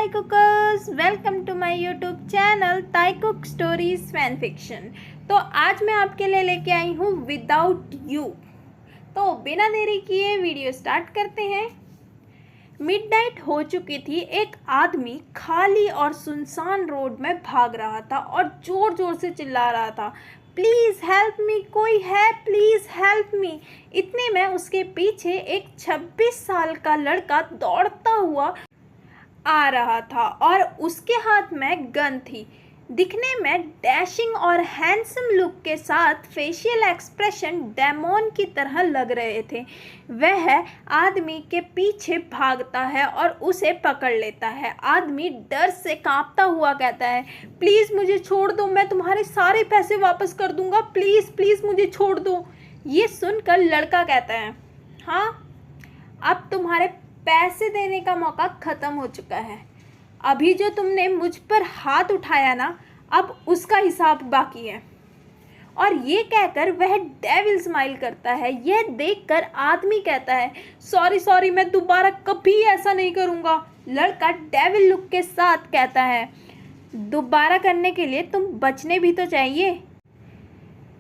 Hi cookers, welcome to my YouTube channel Thai Cook Stories Fan Fiction। तो आज मैं आपके लिए लेके आई हूँ विदाउट यू। तो बिना देरी किए वीडियो स्टार्ट करते हैं। मिडनाइट हो चुकी थी। एक आदमी खाली और सुनसान रोड में भाग रहा था और ज़ोर ज़ोर से चिल्ला रहा था, प्लीज़ हेल्प मी, कोई है, प्लीज़ हेल्प मी। इतने में उसके पीछे एक 26 साल का लड़का दौड़ता हुआ आ रहा था और उसके हाथ में गन थी। दिखने में डैशिंग और हैंडसम लुक के साथ फेशियल एक्सप्रेशन डेमोन की तरह लग रहे थे। वह आदमी के पीछे भागता है और उसे पकड़ लेता है। आदमी डर से कांपता हुआ कहता है, प्लीज़ मुझे छोड़ दो, मैं तुम्हारे सारे पैसे वापस कर दूंगा, प्लीज़ प्लीज़ मुझे छोड़ दो। ये सुनकर लड़का कहता है, हाँ, अब तुम्हारे पैसे देने का मौका ख़त्म हो चुका है। अभी जो तुमने मुझ पर हाथ उठाया ना, अब उसका हिसाब बाकी है। और ये कहकर वह डेविल स्माइल करता है। यह देखकर आदमी कहता है, सॉरी सॉरी, मैं दोबारा कभी ऐसा नहीं करूँगा। लड़का डेविल लुक के साथ कहता है, दोबारा करने के लिए तुम बचने भी तो चाहिए।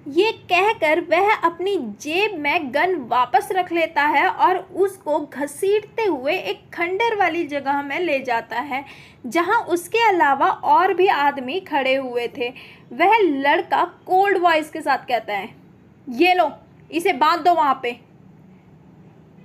ये कहकर वह अपनी जेब में गन वापस रख लेता है और उसको घसीटते हुए एक खंडर वाली जगह में ले जाता है, जहां उसके अलावा और भी आदमी खड़े हुए थे। वह लड़का कोल्ड वॉइस के साथ कहता है, ये लो, इसे बांध दो वहाँ पे।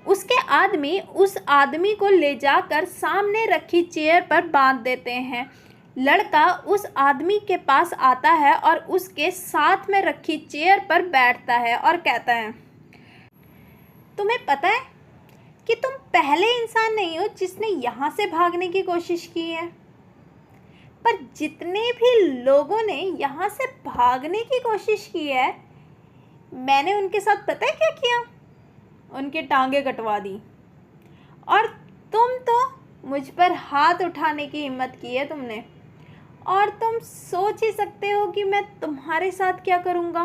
उसके आदमी उस आदमी को ले जाकर सामने रखी चेयर पर बांध देते हैं। लड़का उस आदमी के पास आता है और उसके साथ में रखी चेयर पर बैठता है और कहता है, तुम्हें पता है कि तुम पहले इंसान नहीं हो जिसने यहाँ से भागने की कोशिश की है, पर जितने भी लोगों ने यहाँ से भागने की कोशिश की है, मैंने उनके साथ पता है क्या किया? उनके टांगे कटवा दी। और तुम तो मुझ पर हाथ उठाने की हिम्मत की है तुमने, और तुम सोच ही सकते हो कि मैं तुम्हारे साथ क्या करूँगा।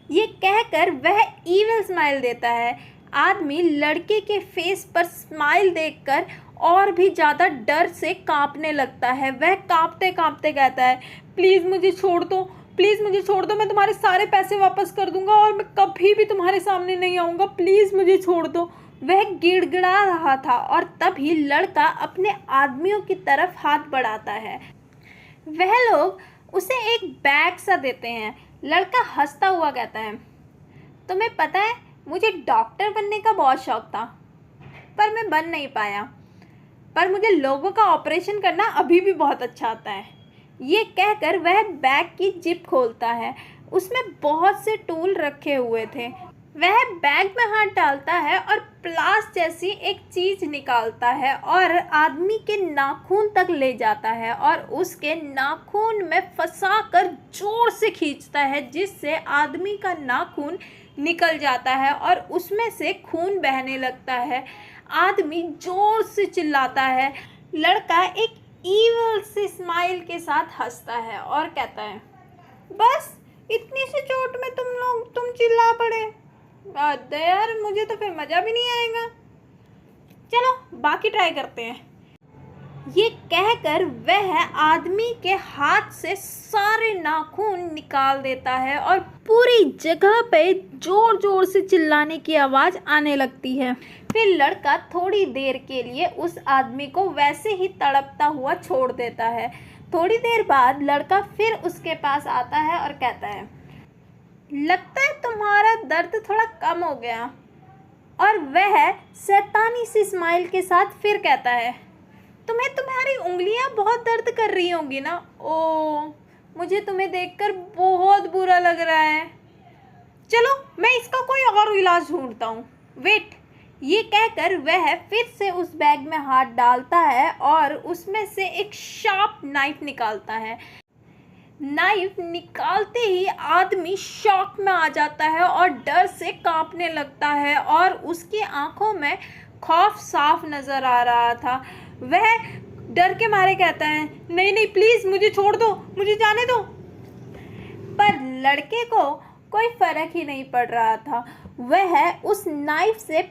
ये कहकर वह ईविल स्माइल देता है। आदमी लड़के के फेस पर स्माइल देखकर और भी ज़्यादा डर से कांपने लगता है। वह कांपते कांपते कहता है, प्लीज़ मुझे छोड़ दो, प्लीज़ मुझे छोड़ दो, मैं तुम्हारे सारे पैसे वापस कर दूँगा और मैं कभी भी तुम्हारे सामने नहीं आऊँगा, प्लीज़ मुझे छोड़ दो। वह गिड़गिड़ा रहा था और तभी लड़का अपने आदमियों की तरफ हाथ बढ़ाता है। वह लोग उसे एक बैग सा देते हैं। लड़का हंसता हुआ कहता है, तुम्हें पता है, मुझे डॉक्टर बनने का बहुत शौक था, पर मैं बन नहीं पाया, पर मुझे लोगों का ऑपरेशन करना अभी भी बहुत अच्छा आता है। ये कहकर वह बैग की जिप खोलता है। उसमें बहुत से टूल रखे हुए थे। वह बैग में हाथ डालता है और प्लास जैसी एक चीज़ निकालता है और आदमी के नाखून तक ले जाता है और उसके नाखून में फंसाकर जोर से खींचता है, जिससे आदमी का नाखून निकल जाता है और उसमें से खून बहने लगता है। आदमी जोर से चिल्लाता है। लड़का एक ईविल से स्माइल के साथ हंसता है और कहता है, बस इतनी सी चोट में तुम चिल्ला पड़े? यार, मुझे तो फिर मज़ा भी नहीं आएगा। चलो बाकी ट्राई करते हैं। ये कहकर वह आदमी के हाथ से सारे नाखून निकाल देता है और पूरी जगह पे जोर जोर से चिल्लाने की आवाज़ आने लगती है। फिर लड़का थोड़ी देर के लिए उस आदमी को वैसे ही तड़पता हुआ छोड़ देता है। थोड़ी देर बाद लड़का फिर उसके पास आता है और कहता है, लगता है तुम्हारा दर्द थोड़ा कम हो गया। और वह शैतानी सी स्माइल के साथ फिर कहता है, तुम्हें तुम्हारी उंगलियां बहुत दर्द कर रही होंगी ना? ओ, मुझे तुम्हें देखकर बहुत बुरा लग रहा है। चलो मैं इसका कोई और इलाज ढूंढता हूँ, वेट। ये कहकर वह फिर से उस बैग में हाथ डालता है और उसमें से एक शार्प नाइफ निकालता है। नाइफ निकालते ही आदमी शॉक में आ जाता है और डर से कांपने लगता है और उसकी आंखों में खौफ साफ नज़र आ रहा था। वह डर के मारे कहता है, नहीं नहीं, प्लीज़ मुझे छोड़ दो, मुझे जाने दो। पर लड़के को कोई फ़र्क ही नहीं पड़ रहा था। वह उस नाइफ से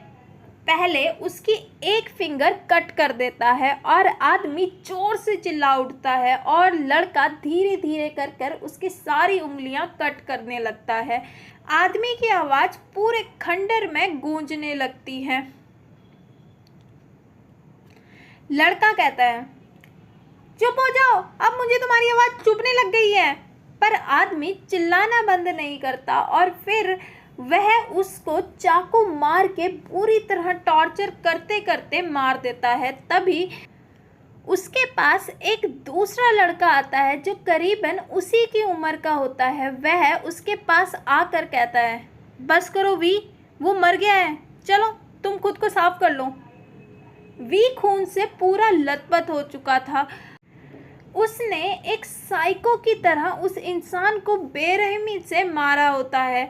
पहले उसकी एक फिंगर कट कर देता है और आदमी जोर से चिल्ला उठता है और लड़का धीरे धीरे कर कर उसकी सारी उंगलियां कट करने लगता है। आदमी की आवाज़ पूरे खंडर में गूंजने लगती है। लड़का कहता है, चुप हो जाओ, अब मुझे तुम्हारी आवाज़ चुभने लग गई है। पर आदमी चिल्लाना बंद नहीं करता और फिर वह उसको चाकू मार के पूरी तरह टॉर्चर करते करते मार देता है। तभी उसके पास एक दूसरा लड़का आता है जो करीबन उसी की उम्र का होता है। वह उसके पास आकर कहता है, बस करो वी, वो मर गया है, चलो तुम खुद को साफ कर लो। वी खून से पूरा लथपथ हो चुका था। उसने एक साइको की तरह उस इंसान को बेरहमी से मारा होता है।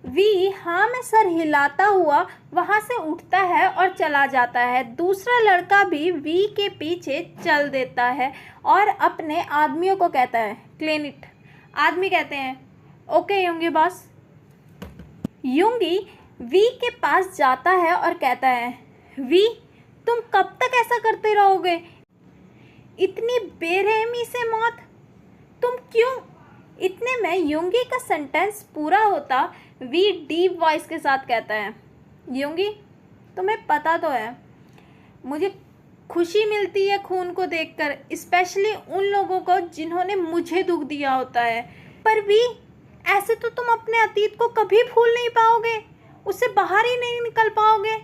वी हाँ में सर हिलाता हुआ वहाँ से उठता है और चला जाता है। दूसरा लड़का भी वी के पीछे चल देता है और अपने आदमियों को कहता है, क्लीन इट। आदमी कहते हैं, ओके युंगी बॉस। युंगी वी के पास जाता है और कहता है, वी तुम कब तक ऐसा करते रहोगे? इतनी बेरहमी से मौत, तुम क्यों? इतने में युंगी का सेंटेंस पूरा होता वी डीप वॉइस के साथ कहता है, युंगी तुम्हें पता तो है मुझे खुशी मिलती है खून को देखकर, स्पेशली उन लोगों को जिन्होंने मुझे दुख दिया होता है। पर वी ऐसे तो तुम अपने अतीत को कभी भूल नहीं पाओगे, उससे बाहर ही नहीं निकल पाओगे।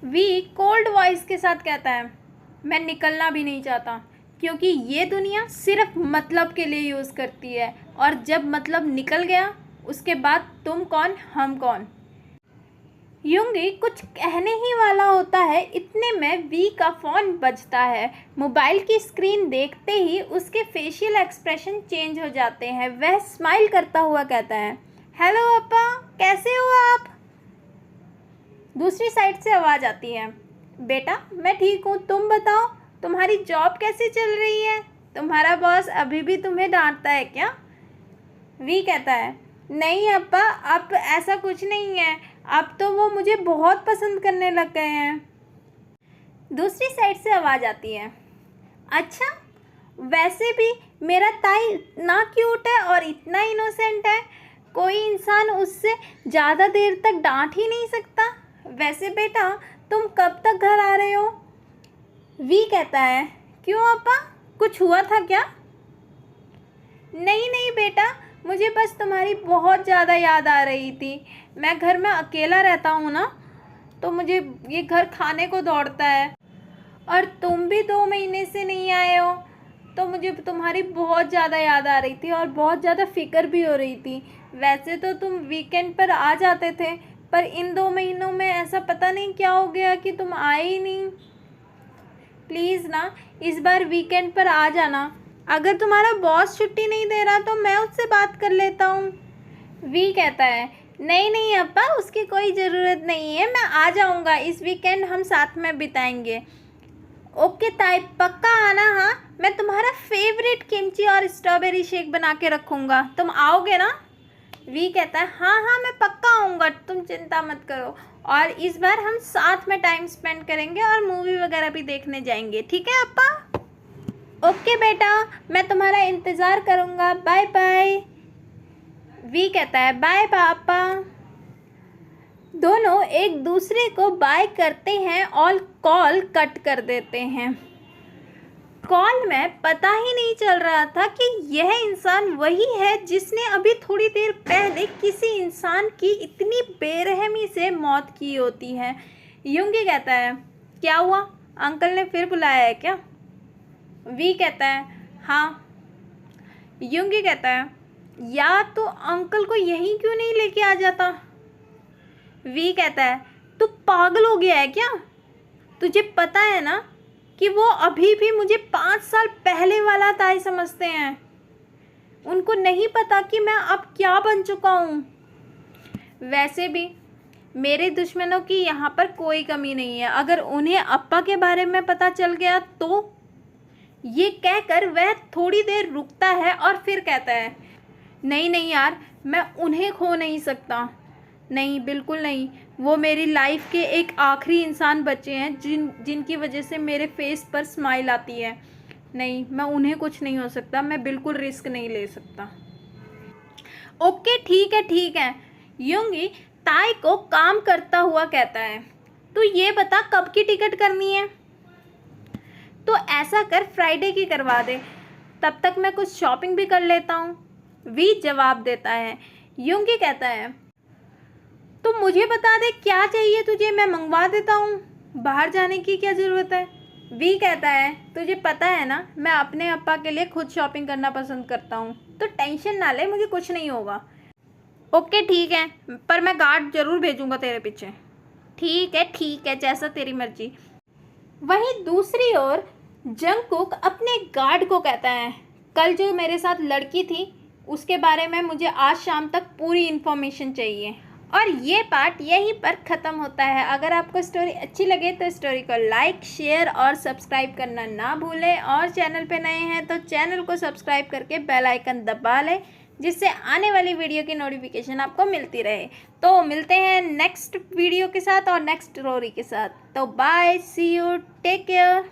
वी कोल्ड वॉइस के साथ कहता है, मैं निकलना भी नहीं चाहता क्योंकि ये दुनिया सिर्फ मतलब के लिए यूज़ करती है और जब मतलब निकल गया उसके बाद तुम कौन हम कौन। युंगी कुछ कहने ही वाला होता है, इतने में वी का फ़ोन बजता है। मोबाइल की स्क्रीन देखते ही उसके फेशियल एक्सप्रेशन चेंज हो जाते हैं। वह स्माइल करता हुआ कहता है, हेलो अप्पा, कैसे हो आप? दूसरी साइड से आवाज़ आती है, बेटा मैं ठीक हूँ, तुम बताओ तुम्हारी जॉब कैसी चल रही है? तुम्हारा बॉस अभी भी तुम्हें डांटता है क्या? वी कहता है, नहीं अप्पा, अब ऐसा कुछ नहीं है, अब तो वो मुझे बहुत पसंद करने लग गए हैं। दूसरी साइड से आवाज़ आती है, अच्छा वैसे भी मेरा ताई इतना क्यूट है और इतना इनोसेंट है, कोई इंसान उससे ज़्यादा देर तक डांट ही नहीं सकता। वैसे बेटा तुम कब तक घर आ रहे हो? वी कहता है, क्यों अप्पा, कुछ हुआ था क्या? नहीं नहीं बेटा, मुझे बस तुम्हारी बहुत ज़्यादा याद आ रही थी। मैं घर में अकेला रहता हूँ ना, तो मुझे ये घर खाने को दौड़ता है और तुम भी 2 महीने से नहीं आए हो, तो मुझे तुम्हारी बहुत ज़्यादा याद आ रही थी और बहुत ज़्यादा फ़िक्र भी हो रही थी। वैसे तो तुम वीकेंड पर आ जाते थे, पर इन 2 महीनों में ऐसा पता नहीं क्या हो गया कि तुम आए ही नहीं। प्लीज़ ना इस बार वीकेंड पर आ जाना। अगर तुम्हारा बॉस छुट्टी नहीं दे रहा तो मैं उससे बात कर लेता हूँ। वी कहता है, नहीं नहीं अप्पा, उसकी कोई ज़रूरत नहीं है, मैं आ जाऊँगा, इस वीकेंड हम साथ में बिताएंगे। ओके ताई, पक्का आना। हाँ, मैं तुम्हारा फेवरेट किमची और स्ट्रॉबेरी शेक बना के रखूँगा, तुम आओगे ना? वी कहता है, हाँ हाँ मैं पक्का आऊँगा, तुम चिंता मत करो, और इस बार हम साथ में टाइम स्पेंड करेंगे और मूवी वगैरह भी देखने जाएंगे, ठीक है अप्पा? ओके बेटा, मैं तुम्हारा इंतज़ार करूँगा, बाय बाय। वी कहता है, बाय पापा। दोनों एक दूसरे को बाय करते हैं और कॉल कट कर देते हैं। कॉल में पता ही नहीं चल रहा था कि यह इंसान वही है जिसने अभी थोड़ी देर पहले किसी इंसान की इतनी बेरहमी से मौत की होती है। युंगी कहता है, क्या हुआ, अंकल ने फिर बुलाया है क्या? वी कहता है, हाँ। युंगी कहता है, या तो अंकल को यहीं क्यों नहीं लेके आ जाता? वी कहता है, तू पागल हो गया है क्या? तुझे पता है ना कि वो अभी भी मुझे 5 साल पहले वाला ताई समझते हैं। उनको नहीं पता कि मैं अब क्या बन चुका हूँ। वैसे भी मेरे दुश्मनों की यहाँ पर कोई कमी नहीं है, अगर उन्हें अप्पा के बारे में पता चल गया तो। ये कहकर वह थोड़ी देर रुकता है और फिर कहता है, नहीं नहीं यार, मैं उन्हें खो नहीं सकता, नहीं बिल्कुल नहीं, वो मेरी लाइफ के एक आखिरी इंसान बचे हैं जिनकी वजह से मेरे फेस पर स्माइल आती है। नहीं, मैं उन्हें कुछ नहीं हो सकता, मैं बिल्कुल रिस्क नहीं ले सकता। ओके ठीक है। यूंगी ताई को काम करता हुआ कहता है, तू ये बता कब की टिकट करनी है? तो ऐसा कर, फ्राइडे की करवा दे, तब तक मैं कुछ शॉपिंग भी कर लेता हूँ। वी जवाब देता है। यूंगी कहता है, तो मुझे बता दे क्या चाहिए तुझे, मैं मंगवा देता हूँ, बाहर जाने की क्या ज़रूरत है? वी कहता है, तुझे पता है ना, मैं अपने अप्पा के लिए खुद शॉपिंग करना पसंद करता हूँ, तो टेंशन ना ले, मुझे कुछ नहीं होगा। ओके ठीक है, पर मैं गार्ड ज़रूर भेजूँगा तेरे पीछे। ठीक है, जैसा तेरी मर्जी। वहीं दूसरी ओर जंगकुक अपने गार्ड को कहता है, कल जो मेरे साथ लड़की थी उसके बारे में मुझे आज शाम तक पूरी इन्फॉर्मेशन चाहिए। और ये पार्ट यहीं पर ख़त्म होता है। अगर आपको स्टोरी अच्छी लगे तो स्टोरी को लाइक, शेयर और सब्सक्राइब करना ना भूलें, और चैनल पे नए हैं तो चैनल को सब्सक्राइब करके बेल आइकन दबा लें, जिससे आने वाली वीडियो की नोटिफिकेशन आपको मिलती रहे। तो मिलते हैं नेक्स्ट वीडियो के साथ और नेक्स्ट स्टोरी के साथ। तो bye, see you, take care.